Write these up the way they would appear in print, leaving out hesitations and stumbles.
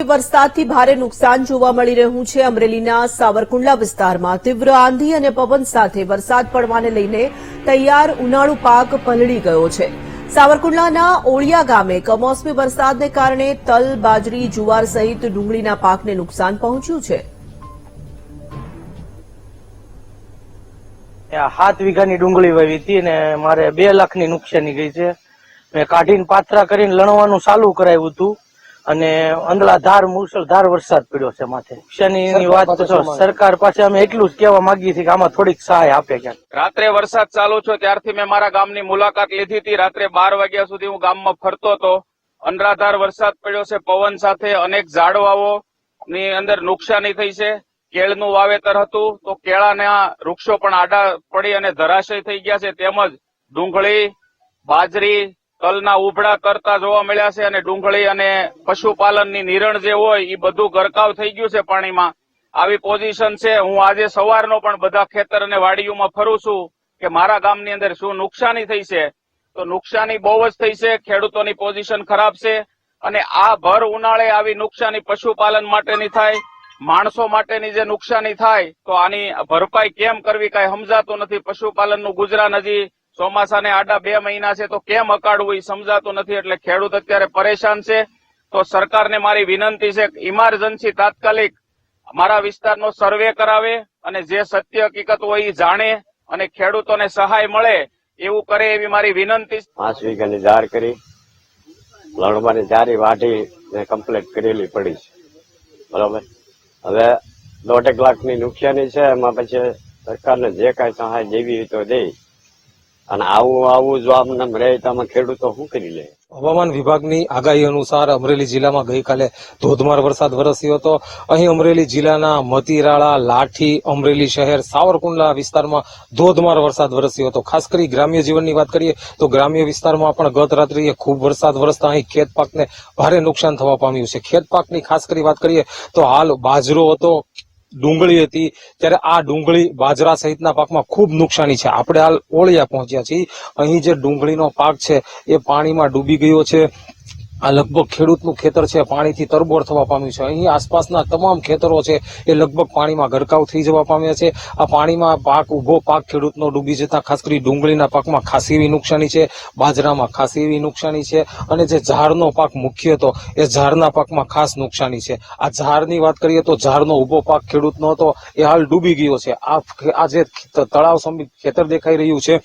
વરસાદથી ભારે નુકસાન જોવા મળી રહ્યું છે। અમરેલીના સાવરકુંડલા વિસ્તારમાં તીવ્ર આંધી અને પવન સાથે વરસાદ પડવાને લઈને તૈયાર ઉનાળુ પાક પલળી ગયો છે। સાવરકુંડલાના ઓળિયા ગામે કમોસમી વરસાદને કારણે તલ, બાજરી, જુવાર સહિત ડુંગળીના પાકને નુકસાન પહોંચ્યું છે। 7 વીઘાની ડુંગળી વાવી હતી અને મારે 2 લાખની નુકસાની ગઈ છે। મેં કાઢીને પાથરા કરીને લણવાનું ચાલુ કરાવ્યું હતું અને અંધળાધાર મુસળધાર વરસાદ પડ્યો છે માથે। નુકસાનીની વાત તો સરકાર પાસે અમે એટલું જ કહેવા માંગીએ છીએ કે આમાં થોડીક સહાય આપે ક્યાંક। રાત્રે વરસાદ ચાલુ છે ત્યારથી મેં મારા ગામની મુલાકાત લીધી હતી। રાત્રે 12 વાગ્યા સુધી હું ગામમાં ફરતો હતો। અંધળાધાર વરસાદ પડ્યો છે, પવન સાથે અનેક ઝાડવાઓની અંદર નુકસાની થઈ છે। કેળનું વાવેતર હતું તો કેળાના વૃક્ષો પણ આડા પડી અને ધરાશય થઈ ગયા છે, તેમજ ડુંગળી, બાજરી, તલના ઉભડા કરતા જોવા મળ્યા છે અને ડુંગળી અને પશુપાલનની નિરણ જે હોય એ બધું ગરકાવ થઈ ગયું છે પાણીમાં। આવી પોઝિશન છે। હું આજે સવારનો પણ બધા ખેતર અને વાડીઓમાં ફરું છું કે મારા ગામની અંદર શું નુકસાની થઈ છે, તો નુકસાની બહુ જ થઈ છે। ખેડૂતોની પોઝિશન ખરાબ છે અને આ ભર ઉનાળે આવી નુકસાની પશુપાલન માટેની થાય, માણસો માટેની જે નુકસાની થાય તો આની ભરપાઈ કેમ કરવી કાંઈ સમજાતું નથી। પશુપાલનનું ગુજરાન હજી ચોમાસાને આડા 2 મહિના છે તો કેમ અકાળવું એ સમજાતું નથી, એટલે ખેડૂત અત્યારે પરેશાન છે। તો સરકારને મારી વિનંતી છે કે ઇમરજન્સી તાત્કાલિક મારા વિસ્તારનો સર્વે કરાવે અને જે સત્ય હકીકત હોય એ જાણે અને ખેડૂતોને સહાય મળે એવું કરે એવી મારી વિનંતી છે। 5 વીઘાની ઝાર કરી, લણવાની જારી વાઢી કમ્પ્લીટ કરેલી પડી છે, બરોબર। હવે 1.5 લાખની નુકસાની છે। એમાં પછી સરકારને જે કાંઈ સહાય દેવી હોય તો દે, અને આવું જો આમને રહે તો આમાં ખેડૂતો શું કરી લે। હવામાન વિભાગની આગાહી અનુસાર અમરેલી જિલ્લામાં ગઈકાલે ધોધમાર વરસાદ વરસ્યો હતો। અહીં અમરેલી જિલ્લાના મતીરાળા, લાઠી, અમરેલી શહેર, સાવરકુંડલા વિસ્તારમાં ધોધમાર વરસાદ વરસ્યો હતો। ખાસ કરી ગ્રામ્ય જીવનની વાત કરીએ તો ગ્રામ્ય વિસ્તારમાં પણ ગત રાત્રિએ ખૂબ વરસાદ વરસતા અહીં ખેત પાકને ભારે નુકસાન થવા પામ્યું છે। ખેત પાકની ખાસ કરી વાત કરીએ તો હાલ બાજરો હતો, ડુંગળી હતી, ત્યારે આ ડુંગળી, બાજરા સહિતના પાકમાં ખૂબ નુકસાની છે। આપણે હાલ ઓળિયા પહોંચ્યા છીએ। અહીં જે ડુંગળીનો પાક છે એ પાણીમાં ડૂબી ગયો છે। આ લગભગ ખેડૂતનું ખેતર છે, પાણીથી તરબોળ થવા પામ્યું છે। અહીં આસપાસના તમામ ખેતરો છે એ લગભગ પાણીમાં ગરકાવ થઈ જવા પામ્યા છે। આ પાણીમાં ઉભો પાક ખેડૂતનો ડૂબી જતા ખાસ કરી ડુંગળીના પાકમાં ખાસી એવી નુકસાની છે, બાજરામાં ખાસી એવી નુકસાની છે અને જે ઝાડનો પાક મુખ્ય હતો એ ઝાડના પાકમાં ખાસ નુકસાની છે। આ ઝાડની વાત કરીએ તો ઝાડનો ઉભો પાક ખેડૂતનો હતો એ હાલ ડૂબી ગયો છે। આ જે તળાવ સમિત ખેતર દેખાઈ રહ્યું છે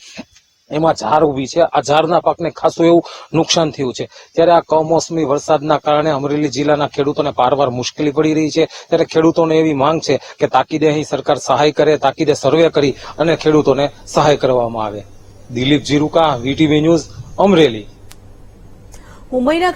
એમાં ઝાર ઉભી છે। આ ઝારના પાકને ખાસું એવું નુકસાન થયું છે। ત્યારે આ કમોસમી વરસાદના કારણે અમરેલી જિલ્લાના ખેડૂતોને પારવાર મુશ્કેલી પડી રહી છે। ત્યારે ખેડૂતોને એવી માંગ છે કે તાકીદે અહીં સરકાર સહાય કરે, તાકીદે સર્વે કરી અને ખેડૂતોને સહાય કરવામાં આવે। Dilip Jiruka, VTV news, Amreli. મુંબઈના